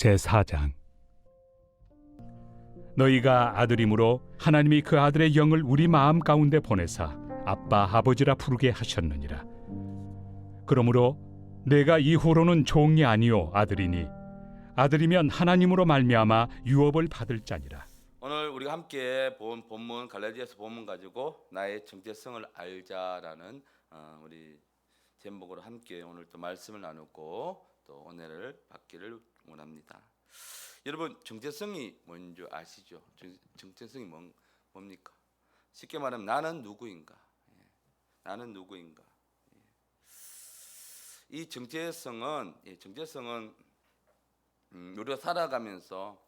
제4장. 너희가 아들이므로 하나님이 그 아들의 영을 우리 마음 가운데 보내사 아빠 아버지라 부르게 하셨느니라. 그러므로 내가 이후로는 종이 아니요 아들이니 아들이면 하나님으로 말미암아 유업을 받을 자니라. 오늘 우리가 함께 본 본문 갈라디아서 본문 가지고 나의 정체성을 알자라는 우리 제목으로 함께 오늘 또 말씀을 나누고 또 은혜를 받기를 원합니다. 여러분, 정체성이 뭔지 아시죠? 정체성이 뭡니까? 쉽게 말하면 나는 누구인가? 나는 누구인가? 이 정체성은 우리가 살아가면서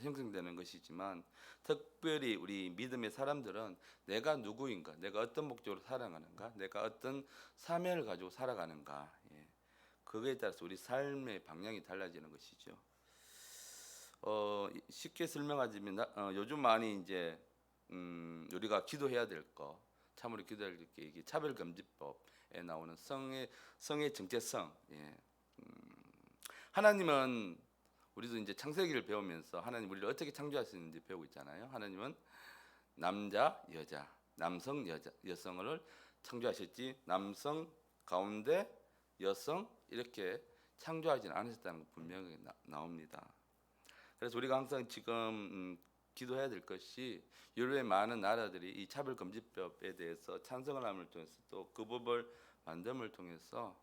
형성되는 것이지만, 특별히 우리 믿음의 사람들은 내가 누구인가, 내가 어떤 목적으로 살아가는가, 내가 어떤 사명을 가지고 살아가는가, 그거에 따라서 우리 삶의 방향이 달라지는 것이죠. 쉽게 설명하자면 요즘 많이 이제 우리가 기도해야 될 거, 참으로 기도해야 될 게 이게 차별금지법에 나오는 성의 정체성. 하나님은 우리도 이제 창세기를 배우면서 하나님 우리를 어떻게 창조하셨는지 배우고 있잖아요. 하나님은 남자, 여자, 남성, 여성을 창조하셨지 남성 가운데 여성 이렇게 창조하지는 않으셨다는 거 분명히 나옵니다. 그래서 우리가 항상 지금 기도해야 될 것이 유럽의 많은 나라들이 이 차별금지법에 대해서 찬성을 함을 통해서 또 그 법을 만듦을 통해서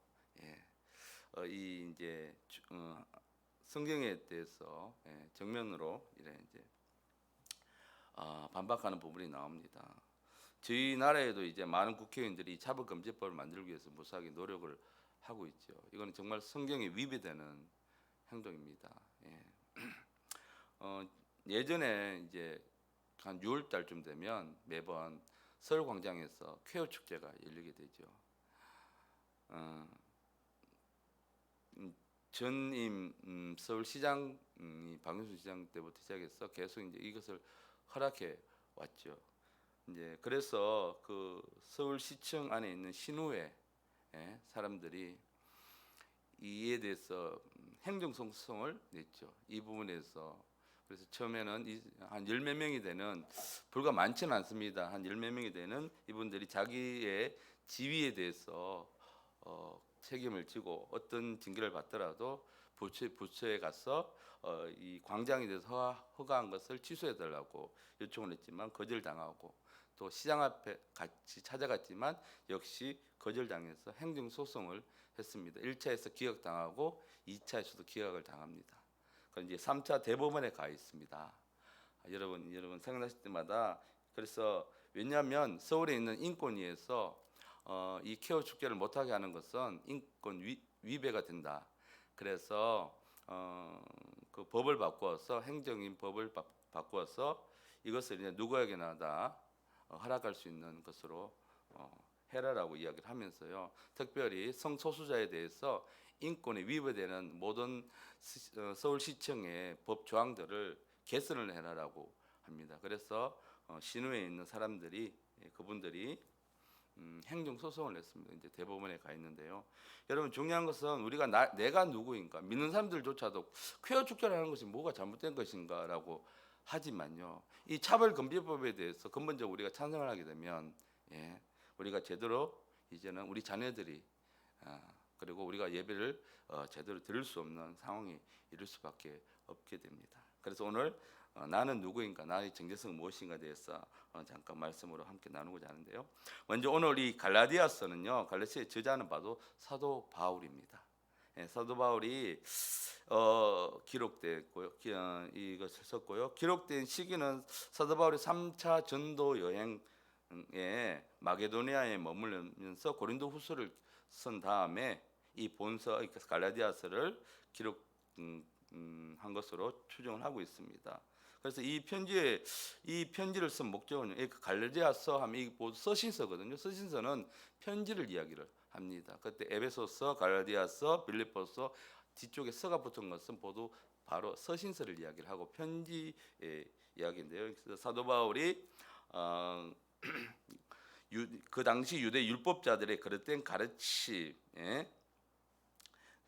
이 이제 성경에 대해서 정면으로 이제 반박하는 부분이 나옵니다. 저희 나라에도 이제 많은 국회의원들이 차별금지법을 만들기 위해서 무수하게 노력을 하고 있죠. 이거는 정말 성경에 위배되는 행동입니다. 예전에 이제 한 6월 달쯤 되면 매번 서울 광장에서 퀘어 축제가 열리게 되죠. 전임 서울시장 박영수 시장 때부터 시작해서 계속 이제 이것을 허락해 왔죠. 이제 그래서 그 서울시청 안에 있는 신우회 사람들이 이에 대해서 행정소송을 냈죠. 이 부분에서. 그래서 처음에는 한 열 몇 명이 되는, 불과 많지는 않습니다. 한 열 몇 명이 되는 이분들이 자기의 지위에 대해서 책임을 지고 어떤 징계를 받더라도 부처에 가서 이 광장에 대해서 허가한 것을 취소해 달라고 요청을 했지만 거절당하고, 또 시장 앞에 같이 찾아갔지만 역시 거절당해서 행정소송을 했습니다. 1차에서 기각당하고 2차에서도 기각을 당합니다. 그럼 이제 3차 대법원에 가 있습니다. 여러분 생각나실 때마다. 그래서 왜냐하면 서울에 있는 인권위에서 이 케어 축제를 못하게 하는 것은 인권 위배가 된다. 그래서 그 법을 바꾸어서 행정인 법을 바꾸어서 이것을 이제 누구에게나 다 허락할 수 있는 것으로 해라라고 이야기를 하면서요. 특별히 성소수자에 대해서 인권에 위배되는 모든 서울시청의 법 조항들을 개선을 해라라고 합니다. 그래서 신우에 있는 사람들이 그분들이 행정 소송을 냈습니다. 이제 대법원에 가 있는데요. 여러분, 중요한 것은 우리가 내가 누구인가, 믿는 사람들조차도 퀘어 축제를 하는 것이 뭐가 잘못된 것인가라고 하지만요. 이 차별금지법에 대해서 근본적으로 우리가 찬성을 하게 되면 우리가 제대로 이제는 우리 자녀들이 그리고 우리가 예배를 제대로 드릴 수 없는 상황이 이를 수밖에 없게 됩니다. 그래서 오늘 나는 누구인가, 나의 정체성은 무엇인가에 대해서 잠깐 말씀으로 함께 나누고자 하는데요. 먼저 오늘 이 갈라디아서는요, 갈라디아의 저자는 봐도 사도 바울입니다. 사도 바울이 기록됐고요, 이것을 썼고요. 기록된 시기는 사도 바울이 3차 전도 여행에 마게도니아에 머물면서 고린도후서를 쓴 다음에 이 본서 갈라디아서를 기록한 것으로 추정을 하고 있습니다. 그래서 이 편지를 쓴 목적은 갈라디아서 하면 이 서신서거든요. 서신서는 편지를 이야기를 합니다. 그때 에베소서, 갈라디아서, 빌립보서 뒤쪽에 서가 붙은 것은 모두 바로 서신서를 이야기를 하고 편지의 이야기인데요. 그래서 사도 바울이 그 당시 유대 율법자들의 그릇된 가르침,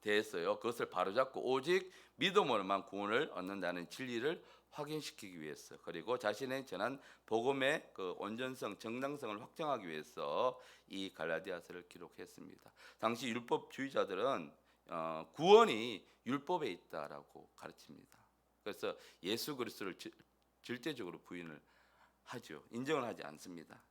대해서요. 그것을 바로잡고 오직 믿음으로만 구원을 얻는다는 진리를 확인시키기 위해서, 그리고 자신의 전한 복음의 그 온전성, 정당성을 확정하기 위해서 이 갈라디아서를 기록했습니다. 당시 율법주의자들은 구원이 율법에 있다라고 가르칩니다. 그래서 예수 그리스도를 절대적으로 부인을 하죠. 인정을 하지 않습니다.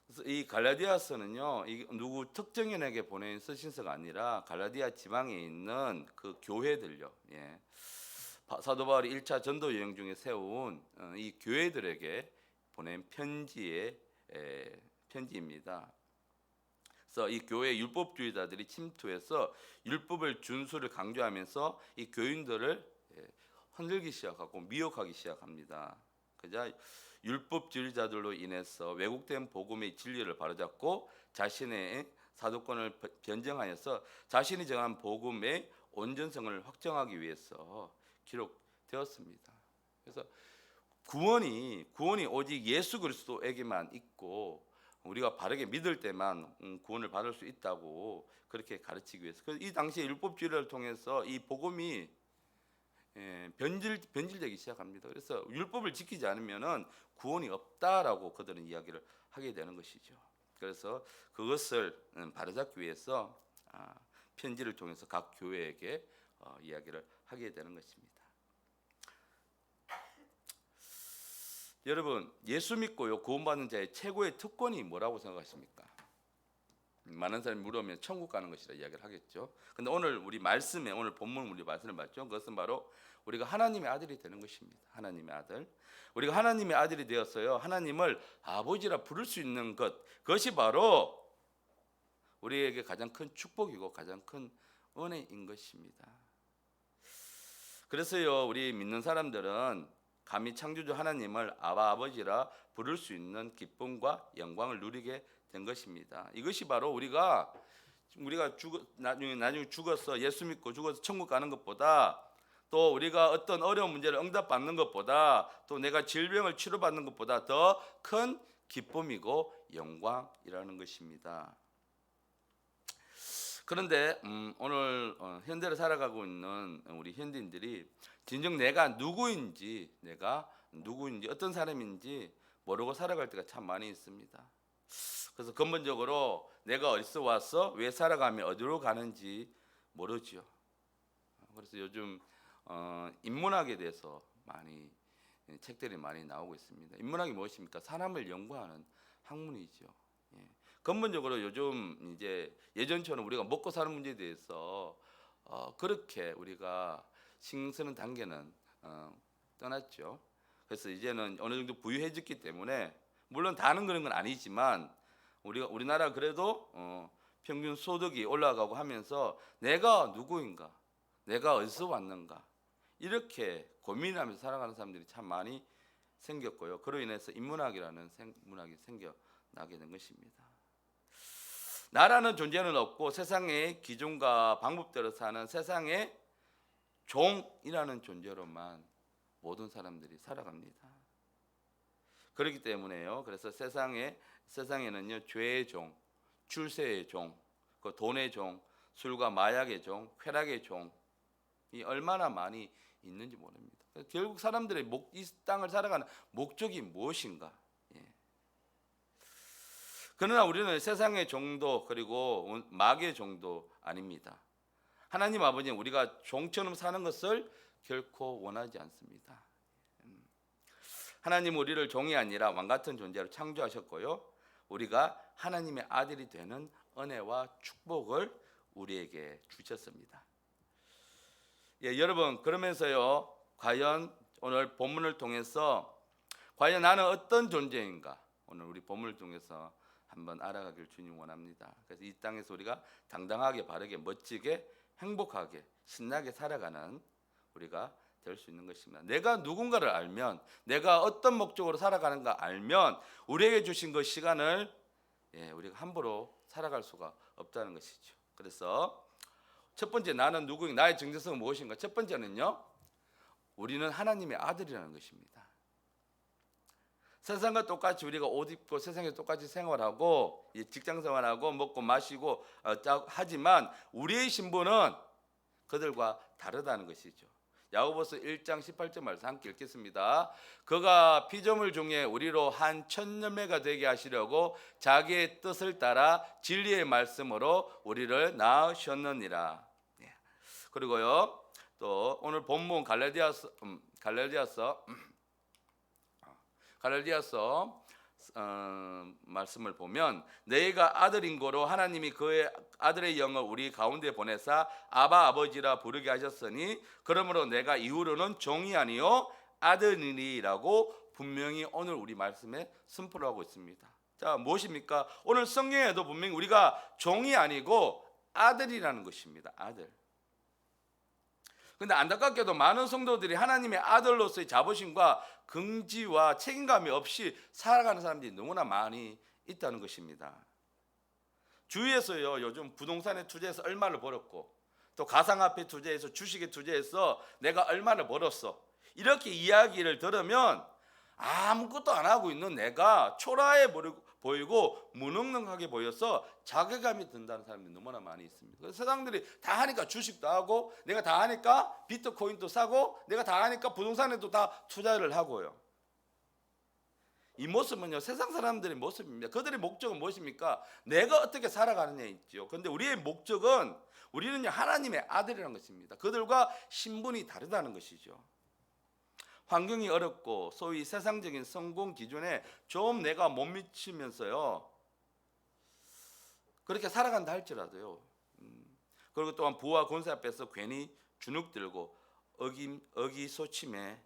그래서 이 갈라디아서는요, 이 누구 특정인에게 보낸 서신서가 아니라 갈라디아 지방에 있는 그 교회들요. 예. 사도 바울이 1차 전도 여행 중에 세운 이 교회들에게 보낸 편지입니다. 그래서 이 교회 율법주의자들이 침투해서 율법을 준수를 강조하면서 이 교인들을 흔들기 시작하고 미혹하기 시작합니다. 그자 율법주의자들로 인해서 왜곡된 복음의 진리를 바로잡고 자신의 사도권을 변정하여서 자신이 정한 복음의 온전성을 확정하기 위해서 기록되었습니다. 그래서 구원이 오직 예수 그리스도에게만 있고 우리가 바르게 믿을 때만 구원을 받을 수 있다고 그렇게 가르치기 위해서, 그래서 이 당시에 율법주의를 통해서 이 복음이 변질되기 시작합니다. 그래서 율법을 지키지 않으면은 구원이 없다라고 그들은 이야기를 하게 되는 것이죠. 그래서 그것을 바로잡기 위해서 편지를 통해서 각 교회에게 이야기를 하게 되는 것입니다. 여러분, 예수 믿고요 구원받는 자의 최고의 특권이 뭐라고 생각하십니까? 많은 사람이 물으면 천국 가는 것이라 이야기를 하겠죠. 근데 오늘 우리 말씀에, 오늘 본문 우리 말씀을 봤죠. 그것은 바로 우리가 하나님의 아들이 되는 것입니다. 하나님의 아들. 우리가 하나님의 아들이 되었어요. 하나님을 아버지라 부를 수 있는 것, 그것이 바로 우리에게 가장 큰 축복이고 가장 큰 은혜인 것입니다. 그래서요, 우리 믿는 사람들은 감히 창조주 하나님을 아버지라 부를 수 있는 기쁨과 영광을 누리게 된 것입니다. 이것이 바로 우리가 나중에 죽어서 예수 믿고 죽어서 천국 가는 것보다, 또 우리가 어떤 어려운 문제를 응답받는 것보다, 또 내가 질병을 치료받는 것보다 더 큰 기쁨이고 영광이라는 것입니다. 그런데 오늘 현대를 살아가고 있는 우리 현대인들이 진정 내가 누구인지 어떤 사람인지 모르고 살아갈 때가 참 많이 있습니다. 그래서 근본적으로 내가 어디서 와서 왜 살아가며 어디로 가는지 모르죠. 그래서 요즘 인문학에 대해서 책들이 많이 나오고 있습니다. 인문학이 무엇입니까? 사람을 연구하는 학문이죠. 근본적으로 요즘 이제 예전처럼 우리가 먹고 사는 문제에 대해서 그렇게 우리가 신경 쓰는 단계는 떠났죠. 그래서 이제는 어느 정도 부유해졌기 때문에, 물론 다는 그런 건 아니지만 우리나라 그래도 평균 소득이 올라가고 하면서 내가 누구인가, 내가 어디서 왔는가, 이렇게 고민하면서 살아가는 사람들이 참 많이 생겼고요. 그로 인해서 인문학이라는 문학이 생겨나게 된 것입니다. 나라는 존재는 없고 세상의 기준과 방법대로 사는 세상의 종이라는 존재로만 모든 사람들이 살아갑니다. 그렇기 때문에요. 그래서 세상에는요, 죄의 종, 출세의 종, 그 돈의 종, 술과 마약의 종, 쾌락의 종이 얼마나 많이 있는지 모릅니다. 결국 사람들의 이 땅을 살아가는 목적이 무엇인가? 그러나 우리는 세상의 종도 그리고 마귀의 종도 아닙니다. 하나님 아버지는 우리가 종처럼 사는 것을 결코 원하지 않습니다. 하나님은 우리를 종이 아니라 왕 같은 존재로 창조하셨고요, 우리가 하나님의 아들이 되는 은혜와 축복을 우리에게 주셨습니다. 여러분, 그러면서요, 과연 오늘 본문을 통해서 과연 나는 어떤 존재인가, 오늘 우리 본문을 통해서 한번 알아가길 주님 원합니다. 그래서 이 땅에서 우리가 당당하게, 바르게, 멋지게, 행복하게, 신나게 살아가는 우리가 될 수 있는 것입니다. 내가 누군가를 알면, 내가 어떤 목적으로 살아가는가 알면 우리에게 주신 그 시간을 우리가 함부로 살아갈 수가 없다는 것이죠. 그래서 첫 번째, 나는 누구인가, 나의 정체성은 무엇인가? 첫 번째는요, 우리는 하나님의 아들이라는 것입니다. 세상과 똑같이 우리가 옷 입고 세상에 똑같이 생활하고 직장 생활하고 먹고 마시고 하지만 우리의 신분은 그들과 다르다는 것이죠. 야고보서 1장 18절 말씀 함께 읽겠습니다. 그가 피조물 중에 우리로 한 천년매가 되게 하시려고 자기의 뜻을 따라 진리의 말씀으로 우리를 낳으셨느니라. 그리고요, 또 오늘 본문 갈라디아서 말씀을 보면 너희가 아들인 거로 하나님이 그의 아들의 영을 우리 가운데 보내사 아바 아버지라 부르게 하셨으니 그러므로 내가 이후로는 종이 아니요 아들이니라고 분명히 오늘 우리 말씀에 선포를 하고 있습니다. 자, 무엇입니까? 오늘 성경에도 분명히 우리가 종이 아니고 아들이라는 것입니다. 아들. 근데 안타깝게도 많은 성도들이 하나님의 아들로서의 자부심과 긍지와 책임감이 없이 살아가는 사람들이 너무나 많이 있다는 것입니다. 주위에서요, 요즘 부동산에 투자해서 얼마를 벌었고 또 가상화폐 투자해서 주식에 투자해서 내가 얼마를 벌었어, 이렇게 이야기를 들으면 아무것도 안 하고 있는 내가 초라해 보이고 무능력하게 보여서 자괴감이 든다는 사람들이 너무나 많이 있습니다. 그래서 세상들이 다 하니까 주식도 하고 내가 다 하니까 비트코인도 사고 내가 다 하니까 부동산에도 다 투자를 하고요. 이 모습은요, 세상 사람들의 모습입니다. 그들의 목적은 무엇입니까? 내가 어떻게 살아가느냐 있죠. 그런데 우리의 목적은 우리는요, 하나님의 아들이라는 것입니다. 그들과 신분이 다르다는 것이죠. 환경이 어렵고 소위 세상적인 성공 기준에 좀 내가 못 미치면서요, 그렇게 살아간다 할지라도요, 그리고 또한 부와 권세 앞에서 괜히 주눅 들고 어기소침해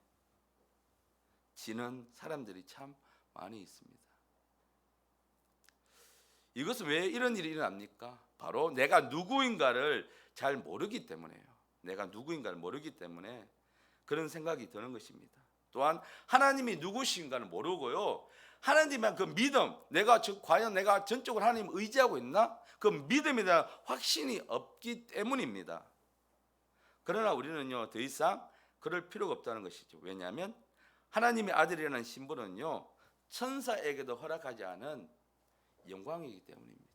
지는 사람들이 참 많이 있습니다. 이것은 왜 이런 일이 일어납니까? 바로 내가 누구인가를 잘 모르기 때문에요. 내가 누구인가를 모르기 때문에 그런 생각이 드는 것입니다. 또한 하나님이 누구신가를 모르고요, 하나님의 그 믿음, 과연 내가 전적으로 하나님 의지하고 있나? 그 믿음에 대한 확신이 없기 때문입니다. 그러나 우리는요, 더 이상 그럴 필요가 없다는 것이죠. 왜냐하면 하나님의 아들이라는 신분은요, 천사에게도 허락하지 않은 영광이기 때문입니다.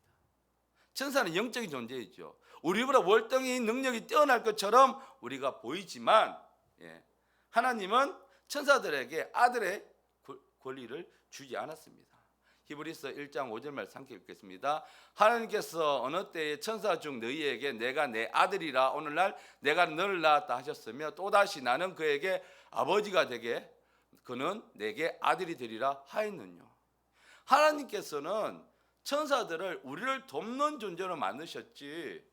천사는 영적인 존재이죠. 우리보다 월등히 능력이 뛰어날 것처럼 우리가 보이지만, 하나님은 천사들에게 아들의 권리를 주지 않았습니다. 히브리서 1장 5절 말씀 함께 읽겠습니다. 하나님께서 어느 때에 천사 중 너희에게 내가 내 아들이라 오늘날 내가 너를 낳았다 하셨으며 또다시 나는 그에게 아버지가 되게 그는 내게 아들이 되리라 하였느뇨. 하나님께서는 천사들을 우리를 돕는 존재로 만드셨지,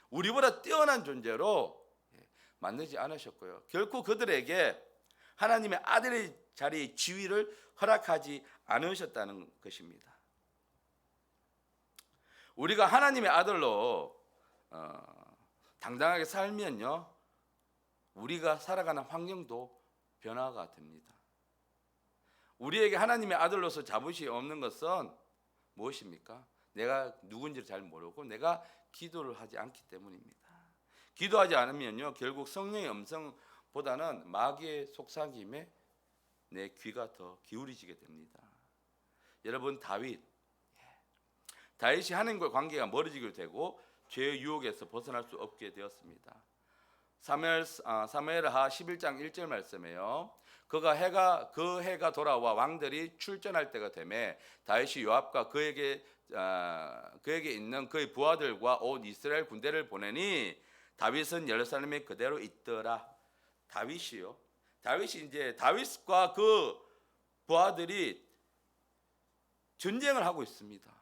우리보다 뛰어난 존재로 만들지 않으셨고요, 결코 그들에게 하나님의 아들의 자리의 지위를 허락하지 않으셨다는 것입니다. 우리가 하나님의 아들로 당당하게 살면요, 우리가 살아가는 환경도 변화가 됩니다. 우리에게 하나님의 아들로서 자부심이 없는 것은 무엇입니까? 내가 누군지를 잘 모르고 내가 기도를 하지 않기 때문입니다. 기도하지 않으면요, 결국 성령의 음성보다는 마귀의 속삭임에 내 귀가 더 기울이지게 됩니다. 여러분, 다윗이 하나님과 관계가 멀어지게 되고 죄의 유혹에서 벗어날 수 없게 되었습니다. 사무엘하 11장 1절 말씀에요, 그 해가 돌아와 왕들이 출전할 때가 되매 다윗이 요압과 그에게 있는 그의 부하들과 온 이스라엘 군대를 보내니 다윗은 예루살렘에 그대로 있더라. 다윗이 이제 다윗과 그 부하들이 전쟁을 하고 있습니다.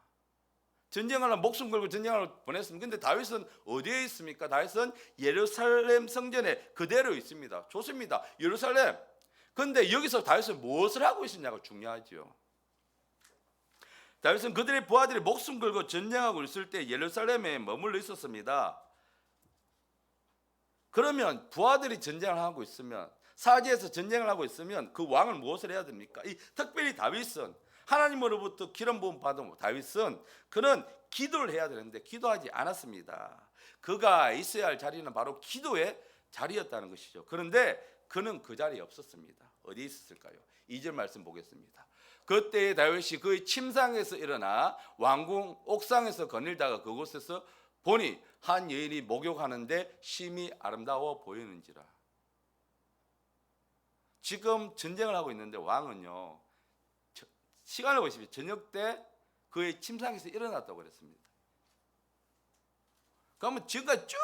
전쟁을 하면 목숨 걸고 전쟁을 보냈습니다. 근데 다윗은 어디에 있습니까? 다윗은 예루살렘 성전에 그대로 있습니다. 좋습니다. 예루살렘. 근데 여기서 다윗은 무엇을 하고 있었냐가 중요하죠. 다윗은 그들의 부하들이 목숨 걸고 전쟁하고 있을 때 예루살렘에 머물러 있었습니다. 그러면 부하들이 전쟁을 하고 있으면, 사지에서 전쟁을 하고 있으면 그 왕은 무엇을 해야 됩니까? 특별히 다윗은, 하나님으로부터 기름 부음 받은 다윗은 그는 기도를 해야 되는데 기도하지 않았습니다. 그가 있어야 할 자리는 바로 기도의 자리였다는 것이죠. 그런데 그는 그 자리에 없었습니다. 어디에 있었을까요? 2절 말씀 보겠습니다. 그때 다윗이 그의 침상에서 일어나 왕궁 옥상에서 거닐다가 그곳에서 보니 한 여인이 목욕하는데 심히 아름다워 보이는지라. 지금 전쟁을 하고 있는데 왕은요, 시간을 보십시오. 저녁 때 그의 침상에서 일어났다고 그랬습니다. 그러면 지금까지 쭉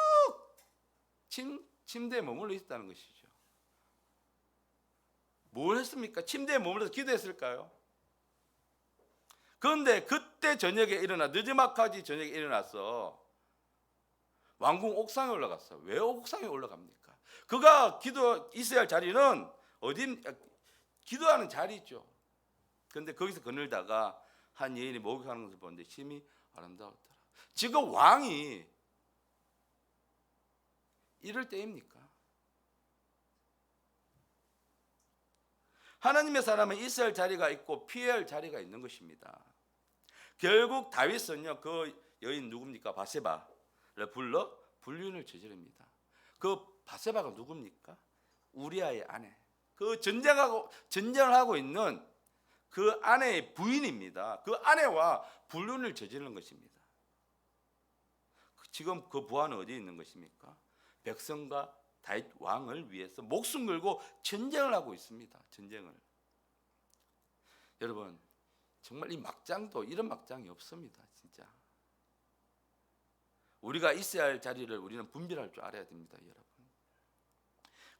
침대에 머물러 있다는 것이죠. 뭘 했습니까? 침대에 머물러서 기도했을까요? 그런데 그때 저녁에 일어나 늦지막하지 저녁에 일어나서 왕궁 옥상에 올라갔어. 왜 옥상에 올라갑니까? 그가 있어야 할 자리는 기도하는 자리죠. 그런데 거기서 거닐다가 한 여인이 목욕하는 것을 보는데 심히 아름다웠더라. 지금 왕이 이럴 때입니까? 하나님의 사람은 있어야 할 자리가 있고 피해야 할 자리가 있는 것입니다. 결국 다윗은요, 그 여인 누굽니까? 바세바를 불러 불륜을 저지릅니다. 그 바세바가 누굽니까? 우리아의 아내. 그 전쟁을 하고 있는 그 아내의 부인입니다. 그 아내와 불륜을 저지르는 것입니다. 지금 그 부하는 어디에 있는 것입니까? 백성과 다윗 왕을 위해서 목숨 걸고 전쟁을 하고 있습니다. 전쟁을. 여러분, 정말 이 막장도 이런 막장이 없습니다. 진짜. 우리가 있어야 할 자리를 우리는 분별할 줄 알아야 됩니다. 여러분.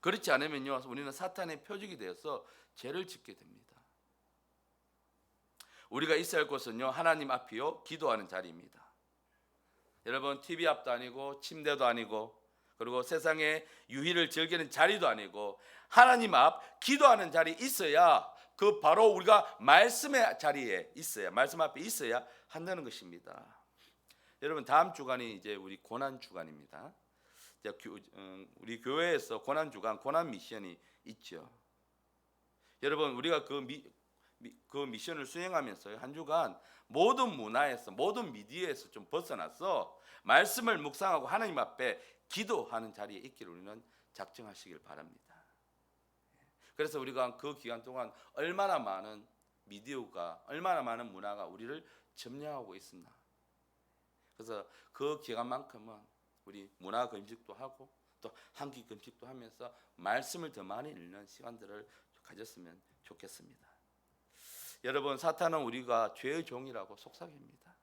그렇지 않으면요, 우리는 사탄의 표적이 되어서 죄를 짓게 됩니다. 우리가 있어야 할 곳은요, 하나님 앞이요, 기도하는 자리입니다. 여러분, TV 앞도 아니고 침대도 아니고 그리고 세상의 유희를 즐기는 자리도 아니고 하나님 앞 기도하는 자리에 있어야, 그 바로 우리가 말씀의 자리에 있어야, 말씀 앞에 있어야 한다는 것입니다. 여러분, 다음 주간이 이제 우리 고난 주간입니다. 우리 교회에서 고난 주간, 고난 미션이 있죠. 여러분, 우리가 그 미션을 수행하면서 한 주간 모든 문화에서, 모든 미디어에서 좀 벗어나서 말씀을 묵상하고 하나님 앞에 기도하는 자리에 있기를 우리는 작정하시길 바랍니다. 그래서 우리가 그 기간 동안 얼마나 많은 미디어가, 얼마나 많은 문화가 우리를 점령하고 있습니다. 그래서 그 기간만큼은 우리 문화 금식도 하고 또 한 끼 금식도 하면서 말씀을 더 많이 읽는 시간들을 가졌으면 좋겠습니다. 여러분, 사탄은 우리가 죄의 종이라고 속삭입니다.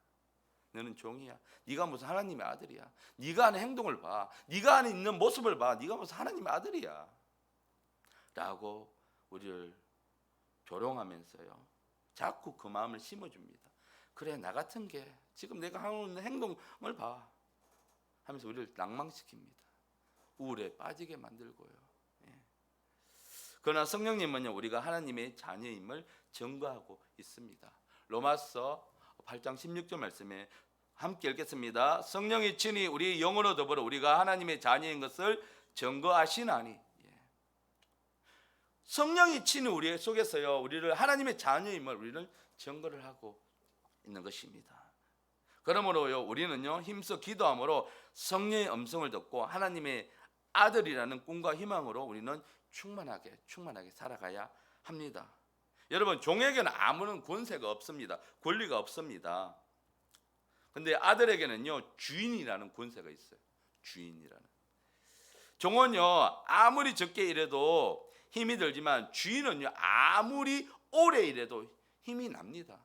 너는 종이야. 네가 무슨 하나님의 아들이야. 네가 하는 행동을 봐. 네가 안에 있는 모습을 봐. 네가 무슨 하나님의 아들이야. 라고 우리를 조롱하면서요, 자꾸 그 마음을 심어줍니다. 그래, 나 같은 게 지금 내가 하고 있는 행동을 봐 하면서 우리를 낭망시킵니다. 우울에 빠지게 만들고요. 그러나 성령님은요, 우리가 하나님의 자녀임을 증거하고 있습니다. 로마서 8장 16절 말씀에 함께 읽겠습니다. 성령이 친히 우리 영으로 더불어 우리가 하나님의 자녀인 것을 증거하시나니. 성령이 친히 우리 속에서요, 우리를 하나님의 자녀임을 우리를 증거를 하고 있는 것입니다. 그러므로요, 우리는요, 힘써 기도함으로 성령의 음성을 듣고 하나님의 아들이라는 꿈과 희망으로 우리는 충만하게 살아가야 합니다. 여러분, 종에게는 아무런 권세가 없습니다. 권리가 없습니다. 근데 아들에게는요, 주인이라는 권세가 있어요. 주인이라는. 종은요, 아무리 적게 일해도 힘이 들지만 주인은요, 아무리 오래 일해도 힘이 납니다.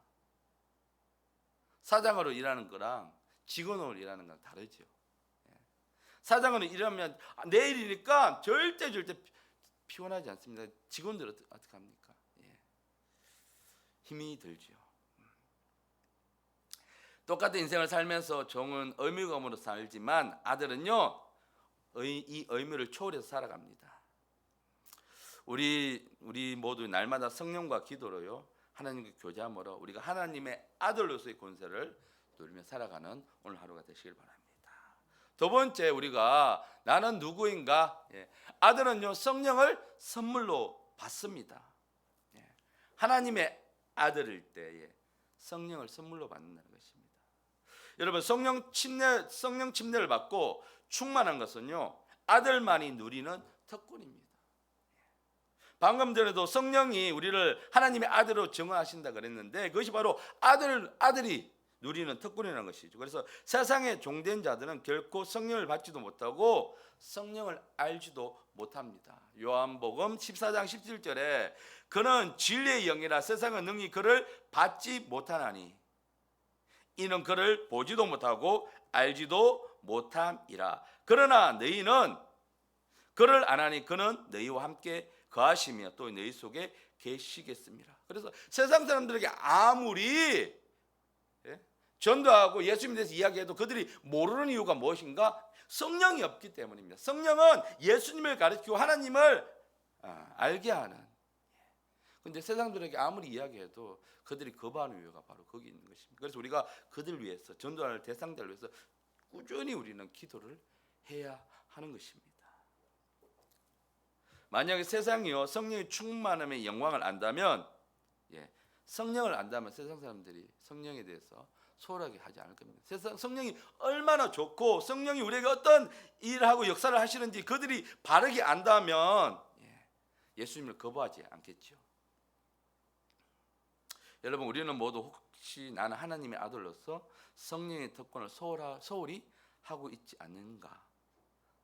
사장으로 일하는 거랑 직원으로 일하는 건 다르죠. 사장으로 일하면 내일이니까 절대 피곤하지 않습니다. 직원들은 어떻게 합니까? 힘이 들죠. 똑같은 인생을 살면서 종은 의무감으로 살지만 아들은요, 이 의무를 초월해서 살아갑니다. 우리 모두 날마다 성령과 기도로요, 하나님과 교제함으로 우리가 하나님의 아들로서의 권세를 누리며 살아가는 오늘 하루가 되시길 바랍니다. 두 번째, 우리가 나는 누구인가? 아들은요, 성령을 선물로 받습니다. 하나님의 아들일 때에 성령을 선물로 받는다는 것입니다. 여러분, 성령 침례를 받고 충만한 것은요, 아들만이 누리는 특권입니다. 방금 전에도 성령이 우리를 하나님의 아들로 정하신다 그랬는데 그것이 바로 아들이 누리는 특권이라는 것이죠. 그래서 세상의 종된 자들은 결코 성령을 받지도 못하고 성령을 알지도 못합니다. 요한복음 14장 17절에 그는 진리의 영이라 세상의 능히 그를 받지 못하나니 이는 그를 보지도 못하고 알지도 못함이라. 그러나 너희는 그를 아나니 그는 너희와 함께 거하시며 또 너희 속에 계시겠습니다. 그래서 세상 사람들에게 아무리 전도하고 예수님에 대해서 이야기해도 그들이 모르는 이유가 무엇인가? 성령이 없기 때문입니다. 성령은 예수님을 가르치고 하나님을 알게 하는. 그런데 세상들에게 아무리 이야기해도 그들이 거부하는 이유가 바로 거기 있는 것입니다. 그래서 우리가 그들 위해서 전도할 대상자를 위해서 꾸준히 우리는 기도를 해야 하는 것입니다. 만약에 세상이요 성령의 충만함의 영광을 안다면, 성령을 안다면 세상 사람들이 성령에 대해서 소홀하게 하지 않을 겁니다. 세상 성령이 얼마나 좋고 성령이 우리에게 어떤 일하고 역사를 하시는지 그들이 바르게 안다면 예수님을 거부하지 않겠죠. 여러분, 우리는 모두 혹시 나는 하나님의 아들로서 성령의 특권을 소홀히 하고 있지 않는가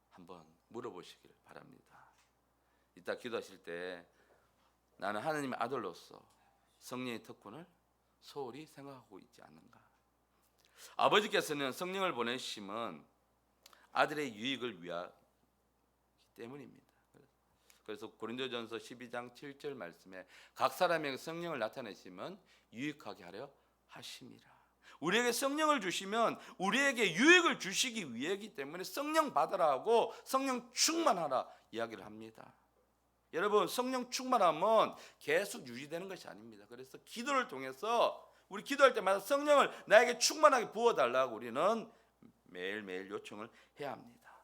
한번 물어보시길 바랍니다. 이따 기도하실 때 나는 하나님의 아들로서 성령의 특권을 소홀히 생각하고 있지 않는가. 아버지께서는 성령을 보내심은 아들의 유익을 위하기 때문입니다. 그래서 고린도전서 12장 7절 말씀에 각 사람에게 성령을 나타내시면 유익하게 하려 하심이라. 우리에게 성령을 주시면 우리에게 유익을 주시기 위하기 때문에 성령 받으라 하고 성령 충만하라 이야기를 합니다. 여러분, 성령 충만함은 계속 유지되는 것이 아닙니다. 그래서 기도를 통해서 우리 기도할 때마다 성령을 나에게 충만하게 부어달라고 우리는 매일매일 요청을 해야 합니다.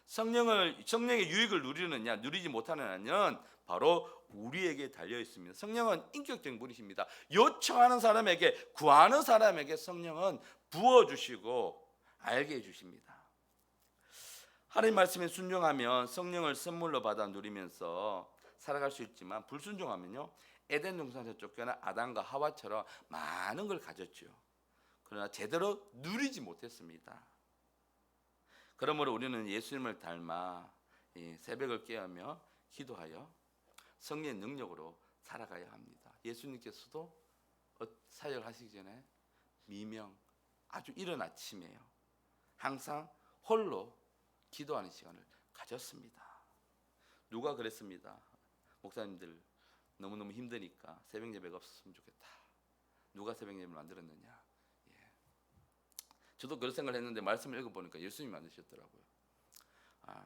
성령의 유익을 누리느냐 누리지 못하느냐는 바로 우리에게 달려 있습니다. 성령은 인격적인 분이십니다. 요청하는 사람에게, 구하는 사람에게 성령은 부어주시고 알게 해주십니다. 하나님 말씀에 순종하면 성령을 선물로 받아 누리면서 살아갈 수 있지만 불순종하면요 에덴 동산에서 쫓겨난 아담과 하와처럼 많은 걸 가졌죠. 그러나 제대로 누리지 못했습니다. 그러므로 우리는 예수님을 닮아 새벽을 깨우며 기도하여 성령의 능력으로 살아가야 합니다. 예수님께서도 사역을 하시기 전에 미명 아주 이른 아침에요 항상 홀로 기도하는 시간을 가졌습니다. 누가 그랬습니다. 목사님들 너무너무 힘드니까 새벽 예배가 없었으면 좋겠다. 누가 새벽 예배를 만들었느냐. 저도 그런 생각을 했는데 말씀을 읽어보니까 예수님이 만드셨더라고요.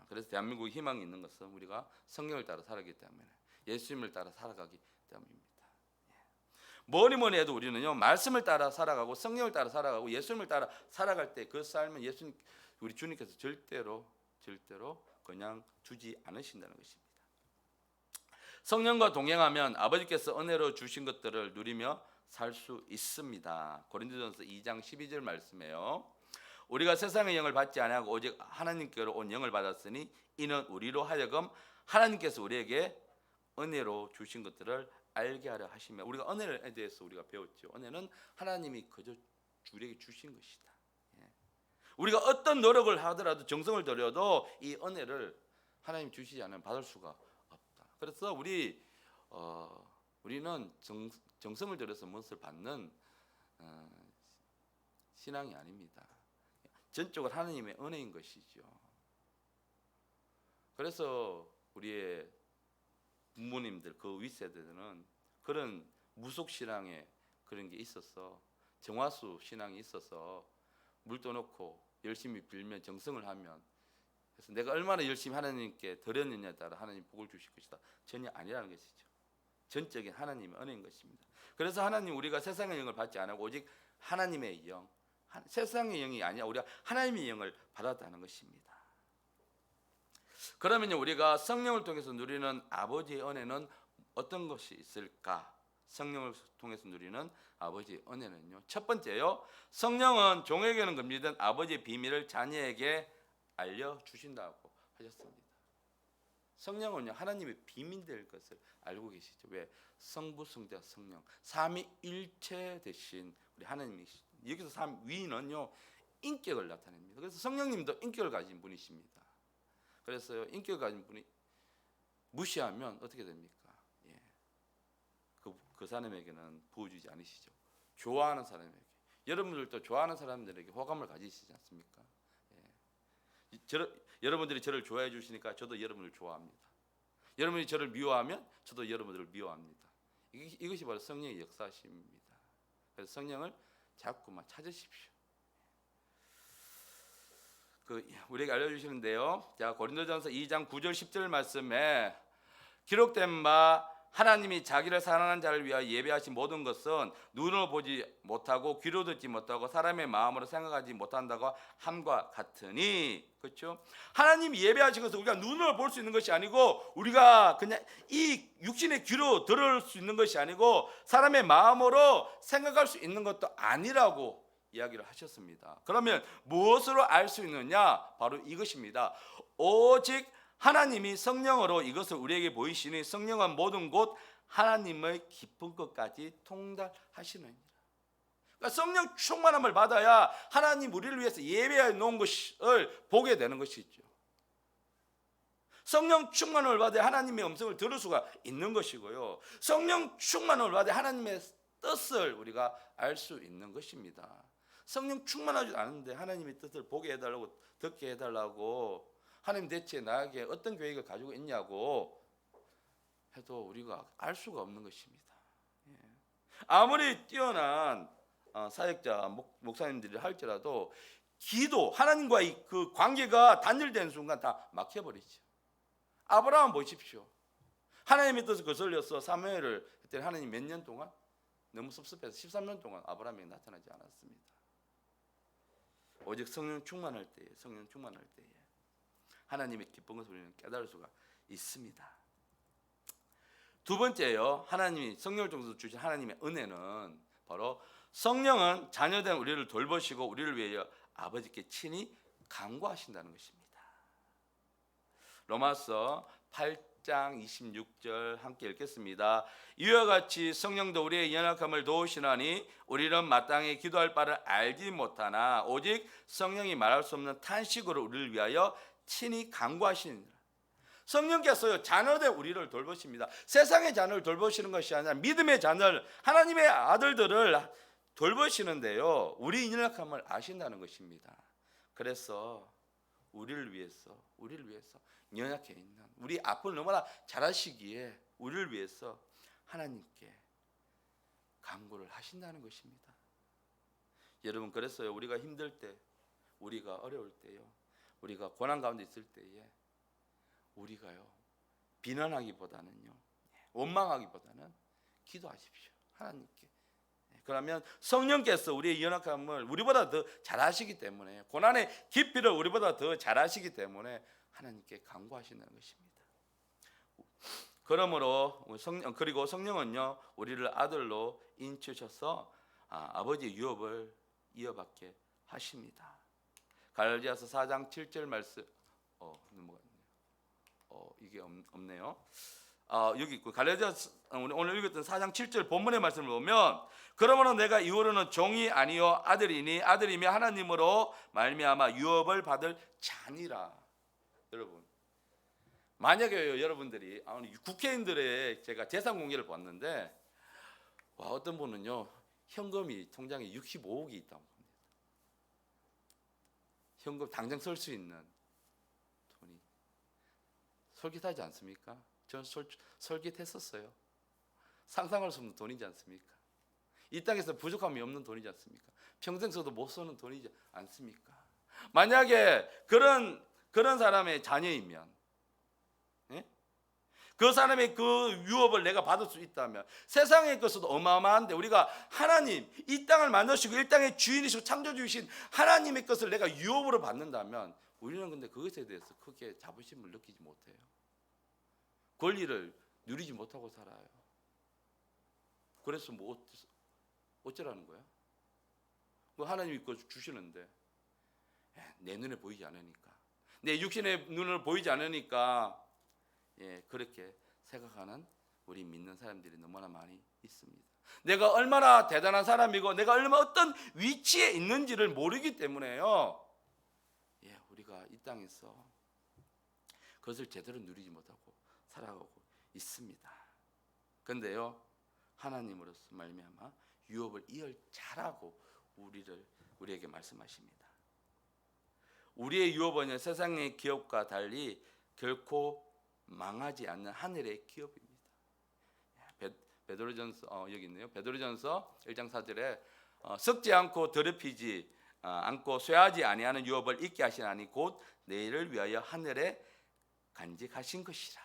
그래서 대한민국에 희망이 있는 것은 우리가 성령을 따라 살아가기 때문에, 예수님을 따라 살아가기 때문입니다. 뭐니 해도 우리는요 말씀을 따라 살아가고 성령을 따라 살아가고 예수님을 따라 살아갈 때 그 삶은 우리 주님께서 절대로 그냥 두지 않으신다는 것입니다. 성령과 동행하면 아버지께서 은혜로 주신 것들을 누리며 살 수 있습니다. 고린도전서 2장 12절 말씀에요. 우리가 세상의 영을 받지 아니하고 오직 하나님께로 온 영을 받았으니 이는 우리로 하여금 하나님께서 우리에게 은혜로 주신 것들을 알게 하려 하시며, 우리가 은혜에 대해서 우리가 배웠죠. 은혜는 하나님이 그저 우리에게 주신 것이다. 우리가 어떤 노력을 하더라도 정성을 들여도 이 은혜를 하나님 주시지 않으면 받을 수가 없다. 그래서 우리는 정성을 들여서 무엇을 받는 신앙이 아닙니다. 전적으로 하나님의 은혜인 것이죠. 그래서 우리의 부모님들 그 윗세대들은 그런 무속 신앙에 그런 게 있어서, 정화수 신앙이 있어서 물도 넣고 열심히 빌면 정성을 하면, 그래서 내가 얼마나 열심히 하나님께 드렸느냐에 따라 하나님 복을 주실 것이다. 전혀 아니라는 것이죠. 전적인 하나님의 은혜인 것입니다. 그래서 하나님 우리가 세상의 영을 받지 않고 오직 하나님의 영, 세상의 영이 아니라 우리가 하나님의 영을 받았다는 것입니다. 그러면 우리가 성령을 통해서 누리는 아버지의 은혜는 어떤 것이 있을까? 성령을 통해서 누리는 아버지의 은혜는요, 첫 번째요, 성령은 종에게는 금지된 아버지의 비밀을 자녀에게 알려주신다고 하셨습니다. 성령은요 하나님의 비밀될 것을 알고 계시죠. 왜? 성부, 성자, 성령 삼위일체 대신 우리 하나님이 여기서 삼위는요 인격을 나타냅니다. 그래서 성령님도 인격을 가진 분이십니다. 그래서 인격을 가진 분이 무시하면 어떻게 됩니까? 예. 그 사람에게는 부어주지 않으시죠. 좋아하는 사람에게, 여러분들도 좋아하는 사람들에게 호감을 가지시지 않습니까? 예. 여러분들이 저를 좋아해 주시니까 저도 여러분을 좋아합니다. 여러분이 저를 미워하면 저도 여러분들을 미워합니다. 이것이 바로 성령의 역사심입니다. 그래서 성령을 자꾸만 찾으십시오. 우리에게 알려주시는데요. 자, 고린도전서 2장 9절 10절 말씀에 기록된 바 하나님이 자기를 사랑하는 자를 위하여 예배하신 모든 것은 눈으로 보지 못하고 귀로 듣지 못하고 사람의 마음으로 생각하지 못한다고 함과 같으니, 그렇죠? 하나님이 예배하신 것은 우리가 눈으로 볼 수 있는 것이 아니고 우리가 그냥 이 육신의 귀로 들을 수 있는 것이 아니고 사람의 마음으로 생각할 수 있는 것도 아니라고 이야기를 하셨습니다. 그러면 무엇으로 알 수 있느냐? 바로 이것입니다. 오직 하나님이 성령으로 이것을 우리에게 보이시니 성령은 모든 곳 하나님의 깊은 것까지 통달하시느니라. 그러니까 성령 충만함을 받아야 하나님 우리를 위해서 예배해 놓은 것을 보게 되는 것이죠. 성령 충만함을 받아야 하나님의 음성을 들을 수가 있는 것이고요. 성령 충만함을 받아야 하나님의 뜻을 우리가 알 수 있는 것입니다. 성령 충만하지 않은데 하나님의 뜻을 보게 해달라고, 듣게 해달라고, 하나님 대체 나에게 어떤 계획을 가지고 있냐고 해도 우리가 알 수가 없는 것입니다. 예. 아무리 뛰어난 사역자, 목사님들이 할지라도 기도, 하나님과의 그 관계가 단절되는 순간 다 막혀버리죠. 아브라함 보십시오. 하나님의 뜻을 거슬려서 사무엘을 했더니 하나님 몇 년 동안 너무 섭섭해서 13년 동안 아브라함에게 나타나지 않았습니다. 오직 성령 충만할 때에, 성령 충만할 때에 하나님의 기쁜 것을 우리는 깨달을 수가 있습니다. 두 번째요, 하나님이 성령을 통해서 주신 하나님의 은혜는 바로 성령은 자녀된 우리를 돌보시고 우리를 위하여 아버지께 친히 간구하신다는 것입니다. 로마서 8장 26절 함께 읽겠습니다. 이와 같이 성령도 우리의 연약함을 도우시나니 우리는 마땅히 기도할 바를 알지 못하나 오직 성령이 말할 수 없는 탄식으로 우리를 위하여 친히 간구하시니라. 성령께서요 자녀된 우리를 돌보십니다. 세상의 자녀를 돌보시는 것이 아니라 믿음의 자녀를, 하나님의 아들들을 돌보시는데요, 우리 연약함을 아신다는 것입니다. 그래서 우리를 위해서 연약해 있는 우리 앞을 너무나 잘 아시기에 우리를 위해서 하나님께 간구를 하신다는 것입니다. 여러분, 그래서요 우리가 힘들 때, 우리가 어려울 때요, 우리가 고난 가운데 있을 때에 우리가요 비난하기보다는요, 원망하기보다는 기도하십시오. 하나님께. 그러면 성령께서 우리의 연약함을 우리보다 더 잘 아시기 때문에, 고난의 깊이를 우리보다 더 잘 아시기 때문에 하나님께 간구하신다는 것입니다. 그러므로 그리고 성령은요 우리를 아들로 인치셔서 아버지의 유업을 이어받게 하십니다. 갈라디아서 4장 7절 말씀 이게 없네요. 여기 있고, 갈라디아서 오늘 읽었던 4장 7절 본문의 말씀을 보면, 그러므로 내가 이후로는 종이 아니요 아들이니 아들이며 하나님으로 말미암아 유업을 받을 자니라. 여러분, 만약에 여러분들이 국회의원들의 제가 재산 공개를 봤는데, 어떤 분은요 현금이 통장에 65억이 있다고 합니다. 현금 당장 쓸 수 있는 돈이. 솔깃하지 않습니까? 저는 솔깃했었어요. 상상할 수 없는 돈이지 않습니까? 이 땅에서 부족함이 없는 돈이지 않습니까? 평생 써도 못 쓰는 돈이지 않습니까? 만약에 그런 사람의 자녀이면, 그 사람의 그 유업을 내가 받을 수 있다면, 세상의 것도 어마어마한데 우리가 하나님, 이 땅을 만드시고 이 땅의 주인이시고 창조주이신 하나님의 것을 내가 유업으로 받는다면, 우리는 근데 그것에 대해서 크게 자부심을 느끼지 못해요. 권리를 누리지 못하고 살아요. 그래서 뭐 어쩌라는 거야? 하나님이 그걸 주시는데 내 눈에 보이지 않으니까, 내 육신의 눈을 보이지 않으니까 그렇게 생각하는 우리 믿는 사람들이 너무나 많이 있습니다. 내가 얼마나 대단한 사람이고 내가 얼마나 어떤 위치에 있는지를 모르기 때문에요. 우리가 이 땅에서 그것을 제대로 누리지 못하고 살아가고 있습니다. 그런데요, 하나님으로서 말미암아 유업을 이을 자라고 우리에게 말씀하십니다. 우리의 유업은 세상의 기업과 달리 결코 망하지 않는 하늘의 기업입니다. 베드로전서 여기 있네요. 베드로전서 1장 4절에 썩지 않고 더럽히지 않고 쇠하지 아니하는 유업을 잊게 하시나니 곧 내일을 위하여 하늘에 간직하신 것이라.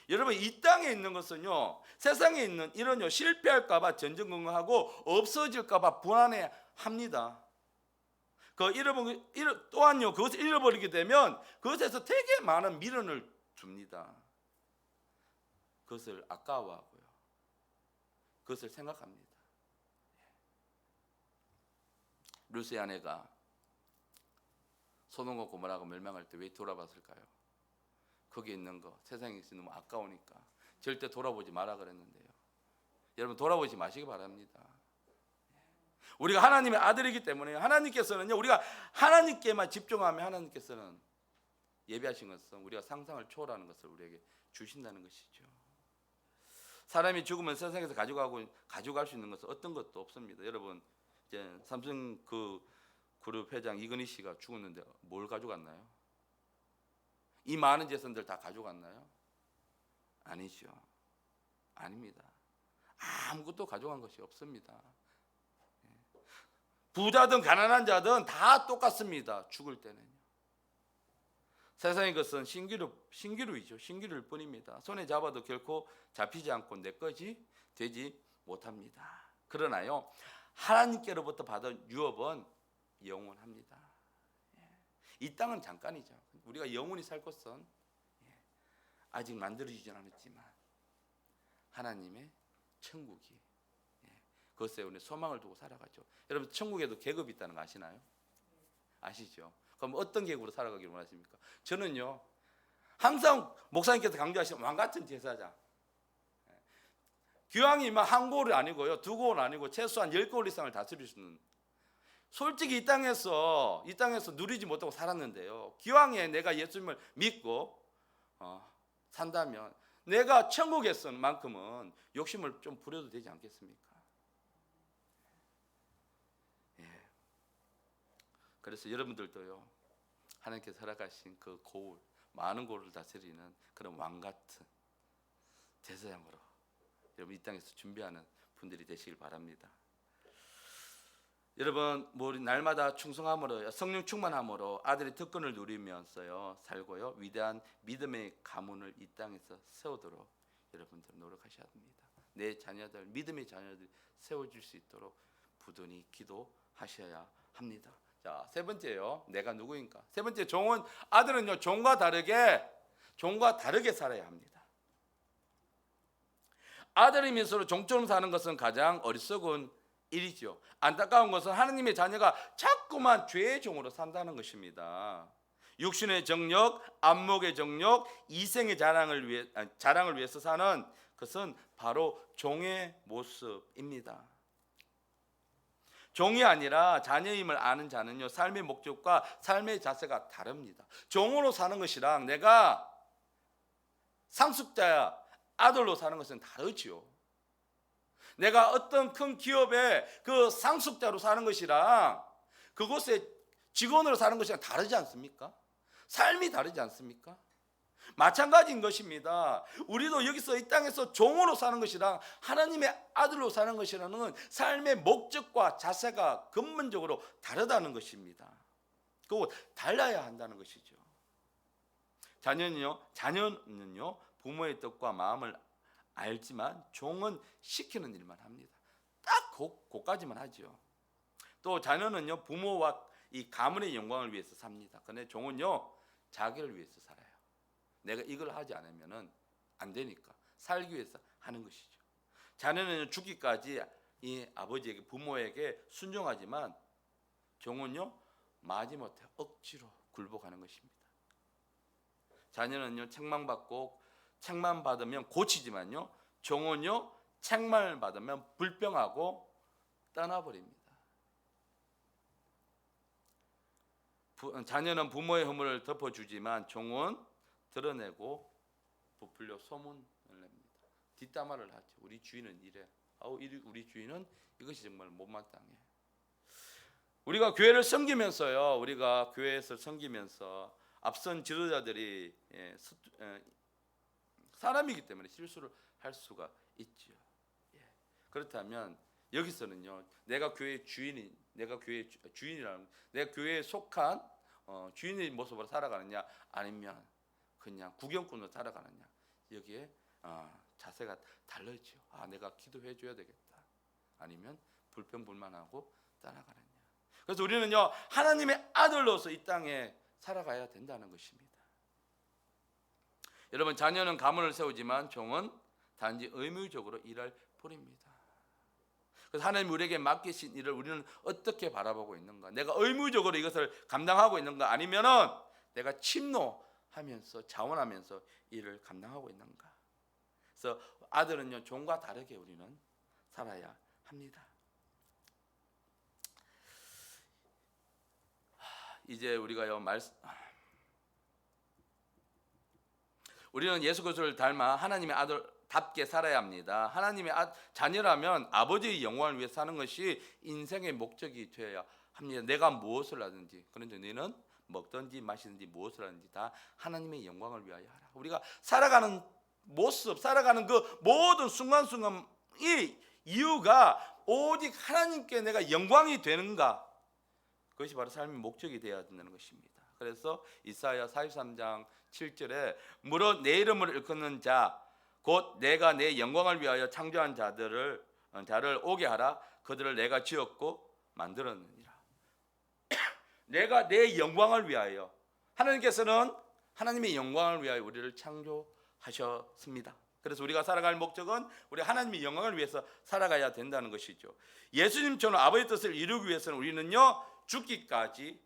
여러분, 이 땅에 있는 것은요, 세상에 있는 이런 실패할까봐 전전긍긍하고 없어질까봐 불안해합니다. 또한요, 그것을 잃어버리게 되면 그것에서 되게 많은 미련을 줍니다. 그것을 아까워하고요, 그것을 생각합니다. 루스의 아내가 소돔과 고모라가 멸망할 때 왜 돌아봤을까요? 거기 있는 거, 세상에 있는 너무 아까우니까 절대 돌아보지 마라 그랬는데요. 여러분, 돌아보지 마시기 바랍니다. 우리가 하나님의 아들이기 때문에 하나님께서는요, 우리가 하나님께만 집중하면 하나님께서는 예비하신 것은 우리가 상상을 초월하는 것을 우리에게 주신다는 것이죠. 사람이 죽으면 세상에서 가져갈 수 있는 것은 어떤 것도 없습니다. 여러분, 이제 삼성 그룹 회장 이건희 씨가 죽었는데 뭘 가져갔나요? 이 많은 재산들 다 가져갔나요? 아니죠. 아닙니다. 아무것도 가져간 것이 없습니다. 부자든 가난한 자든 다 똑같습니다. 죽을 때는요. 세상의 것은 신기루이죠. 신기루일 뿐입니다. 손에 잡아도 결코 잡히지 않고 내 것이 되지 못합니다. 그러나요, 하나님께로부터 받은 유업은 영원합니다. 이 땅은 잠깐이죠. 우리가 영원히 살 것은 아직 만들어지진 않았지만 하나님의 천국이, 그것에 우리 소망을 두고 살아가죠. 여러분, 천국에도 계급이 있다는 거 아시나요? 아시죠? 그럼 어떤 계급으로 살아가기를 원하십니까? 저는요, 항상 목사님께서 강조하시는 왕 같은 제사장, 교황이 막 한 고을 아니고요, 두 고을 아니고 최소한 10고을 이상을 다스릴 수 있는, 솔직히 이 땅에서 누리지 못하고 살았는데요, 기왕에 내가 예수님을 믿고 산다면 내가 천국에서만큼은 욕심을 좀 부려도 되지 않겠습니까? 그래서 여러분들도요, 하나님께서 허락하신 그 고을, 많은 고을을 다스리는 그런 왕 같은 제사장으로 여러분 이 땅에서 준비하는 분들이 되시길 바랍니다. 여러분, 우리 날마다 충성함으로, 성령 충만함으로 아들의 특권을 누리면서요 살고요, 위대한 믿음의 가문을 이 땅에서 세우도록 여러분들 노력하셔야 합니다. 내 자녀들, 믿음의 자녀들 세워줄 수 있도록 부단히 기도하셔야 합니다. 자, 세 번째요, 내가 누구인가? 세 번째, 아들은요 종과 다르게 살아야 합니다. 아들이면서 종처럼 사는 것은 가장 어리석은 일이죠. 안타까운 것은 하나님의 자녀가 자꾸만 죄의 종으로 산다는 것입니다. 육신의 정욕, 안목의 정욕, 이생의 자랑을 위해서 사는 것은 바로 종의 모습입니다. 종이 아니라 자녀임을 아는 자는요, 삶의 목적과 삶의 자세가 다릅니다. 종으로 사는 것이랑 내가 상속자야 아들로 사는 것은 다르죠. 내가 어떤 큰 기업의 그 상속자로 사는 것이랑 그곳에 직원으로 사는 것이랑 다르지 않습니까? 삶이 다르지 않습니까? 마찬가지인 것입니다. 우리도 여기서 이 땅에서 종으로 사는 것이랑 하나님의 아들로 사는 것이라는 삶의 목적과 자세가 근본적으로 다르다는 것입니다. 그거 달라야 한다는 것이죠. 자녀는요 부모의 뜻과 마음을 알지만 종은 시키는 일만 합니다. 딱 그까지만 하죠. 또 자녀는요 부모와 이 가문의 영광을 위해서 삽니다. 그런데 종은요 자기를 위해서 살아요. 내가 이걸 하지 않으면 안 되니까 살기 위해서 하는 것이죠. 자녀는 죽기까지 이 아버지에게, 부모에게 순종하지만 종은요 마지못해 억지로 굴복하는 것입니다. 자녀는요 책망받고 책만 받으면 고치지만요, 종은요 책만을 받으면 불평하고 떠나버립니다. 자녀는 부모의 허물을 덮어주지만 종은 드러내고 부풀려 소문을 냅니다. 뒷담화를 하죠. 우리 주인은 이래. 우리 주인은 이것이 정말 못마땅해. 우리가 교회를 섬기면서요, 우리가 교회에서 섬기면서 앞선 지도자들이 사람이기 때문에 실수를 할 수가 있죠. 그렇다면 여기서는요, 내가 교회의 주인이, 내가 교회의 주인이라는, 내가 교회에 속한 주인의 모습으로 살아가느냐, 아니면 그냥 구경꾼으로 살아가느냐, 여기에 자세가 달라지죠. 내가 기도해 줘야 되겠다, 아니면 불평불만하고 따라가느냐. 그래서 우리는요, 하나님의 아들로서 이 땅에 살아가야 된다는 것입니다. 여러분, 자녀는 가문을 세우지만 종은 단지 의무적으로 일할 뿐입니다. 그래서 하나님 우리에게 맡기신 일을 우리는 어떻게 바라보고 있는가? 내가 의무적으로 이것을 감당하고 있는가? 아니면은 내가 침노하면서 자원하면서 일을 감당하고 있는가? 그래서 아들은요, 종과 다르게 우리는 살아야 합니다. 이제 우리가요, 우리는 예수 그리스도를 닮아 하나님의 아들답게 살아야 합니다. 하나님의 자녀라면 아버지의 영광을 위해 사는 것이 인생의 목적이 되어야 합니다. 내가 무엇을 하든지, 그런데 너희는 먹든지 마시든지 무엇을 하든지 다 하나님의 영광을 위하여 하라. 우리가 살아가는 모습, 살아가는 그 모든 순간순간이 이유가 오직 하나님께 내가 영광이 되는가, 그것이 바로 삶의 목적이 되어야 된다는 것입니다. 그래서 이사야 43장 7절에 무릇 내 이름을 일컫는 자 곧 내가 내 영광을 위하여 창조한 자를 오게 하라. 그들을 내가 지었고 만들었느니라. 내가 내 영광을 위하여, 하나님께서는 하나님의 영광을 위하여 우리를 창조하셨습니다. 그래서 우리가 살아갈 목적은 우리 하나님의 영광을 위해서 살아가야 된다는 것이죠. 예수님처럼 아버지 뜻을 이루기 위해서는 우리는요, 죽기까지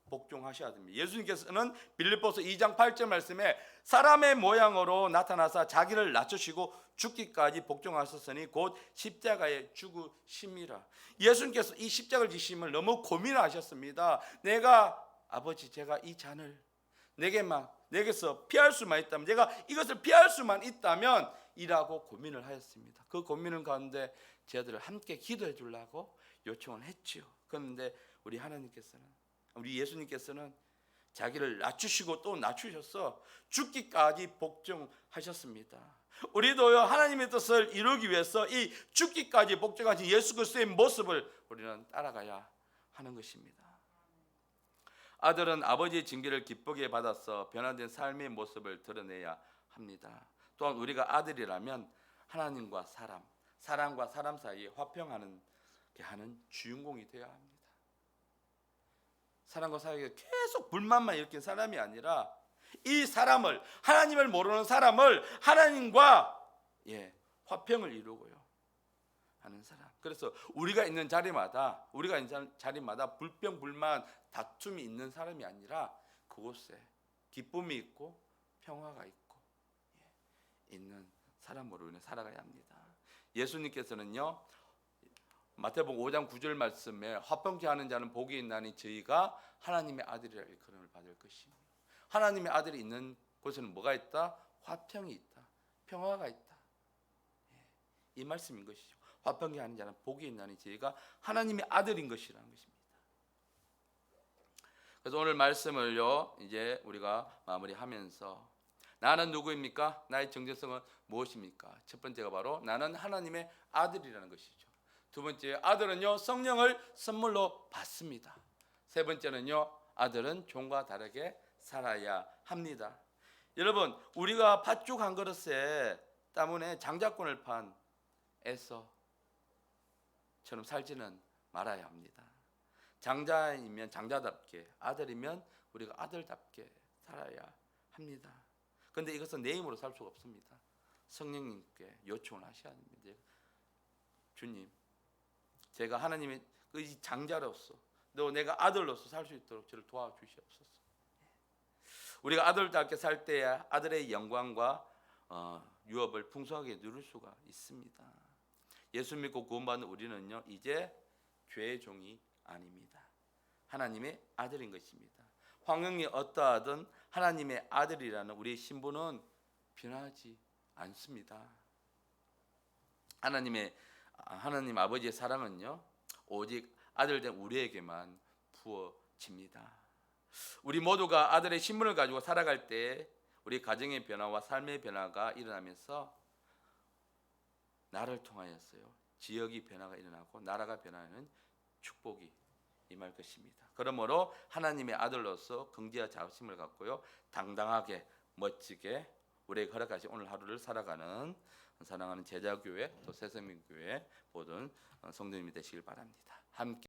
복종하셔야 됩니다. 예수님께서는 빌립보서 2장 8절 말씀에 사람의 모양으로 나타나사 자기를 낮추시고 죽기까지 복종하셨으니 곧 십자가에 죽으심이라. 예수님께서 이 십자가를 지심을 너무 고민하셨습니다. 아버지, 제가 이 잔을 내게서 피할 수만 있다면, 내가 이것을 피할 수만 있다면 이라고 고민을 하였습니다. 그 고민을 가운데 저희들을 함께 기도해 주려고 요청을 했죠. 그런데 우리 예수님께서는 자기를 낮추시고 또 낮추셔서 죽기까지 복종하셨습니다. 우리도요, 하나님의 뜻을 이루기 위해서 이 죽기까지 복종하신 예수 그리스도의 모습을 우리는 따라가야 하는 것입니다. 아들은 아버지의 징계를 기쁘게 받아서 변화된 삶의 모습을 드러내야 합니다. 또한 우리가 아들이라면 하나님과 사람과 사람 사이에 화평하는 주인공이 되어야 합니다. 사람과 사이에 계속 불만만 일으킨 사람이 아니라 이 사람을, 하나님을 모르는 사람을 하나님과 화평을 이루고요 하는 사람. 그래서 우리가 있는 자리마다 불평, 불만, 다툼이 있는 사람이 아니라 그곳에 기쁨이 있고 평화가 있고 있는 사람으로 인해 살아가야 합니다. 예수님께서는요, 마태복음 5장 9절 말씀에 화평케 하는 자는 복이 있나니 저희가 하나님의 아들이라 일컬음을 받을 것이며, 하나님의 아들이 있는 곳에는 뭐가 있다? 화평이 있다, 평화가 있다. 이 말씀인 것이죠. 화평케 하는 자는 복이 있나니 저희가 하나님의 아들인 것이라는 것입니다. 그래서 오늘 말씀을요, 이제 우리가 마무리하면서 나는 누구입니까? 나의 정체성은 무엇입니까? 첫 번째가 바로 나는 하나님의 아들이라는 것이죠. 두 번째, 아들은요, 성령을 선물로 받습니다. 세 번째는요, 아들은 종과 다르게 살아야 합니다. 여러분, 우리가 팥죽 한 그릇에 때문에 장자권을 판 에서처럼 살지는 말아야 합니다. 장자이면 장자답게, 아들이면 우리가 아들답게 살아야 합니다. 그런데 이것은 내 힘으로 살 수가 없습니다. 성령님께 요청을 하셔야 합니다. 주님, 제가 하나님의 그 장자로서 또 내가 아들로서 살 수 있도록 저를 도와주시옵소서. 우리가 아들답게 살 때야 아들의 영광과 유업을 풍성하게 누릴 수가 있습니다. 예수 믿고 구원받는 우리는요 이제 죄의 종이 아닙니다. 하나님의 아들인 것입니다. 환경이 어떠하든 하나님의 아들이라는 우리의 신분은 변하지 않습니다. 하나님 아버지의 사랑은요 오직 아들된 우리에게만 부어집니다. 우리 모두가 아들의 신분을 가지고 살아갈 때 우리 가정의 변화와 삶의 변화가 일어나면서 나를 통하여서요 지역이 변화가 일어나고 나라가 변화하는 축복이 임할 것입니다. 그러므로 하나님의 아들로서 긍지와 자부심을 갖고요 당당하게 멋지게 우리에게 허락하신 오늘 하루를 살아가는 사랑하는 제자교회 또 새생명교회 모든 성도님이 되시길 바랍니다. 함께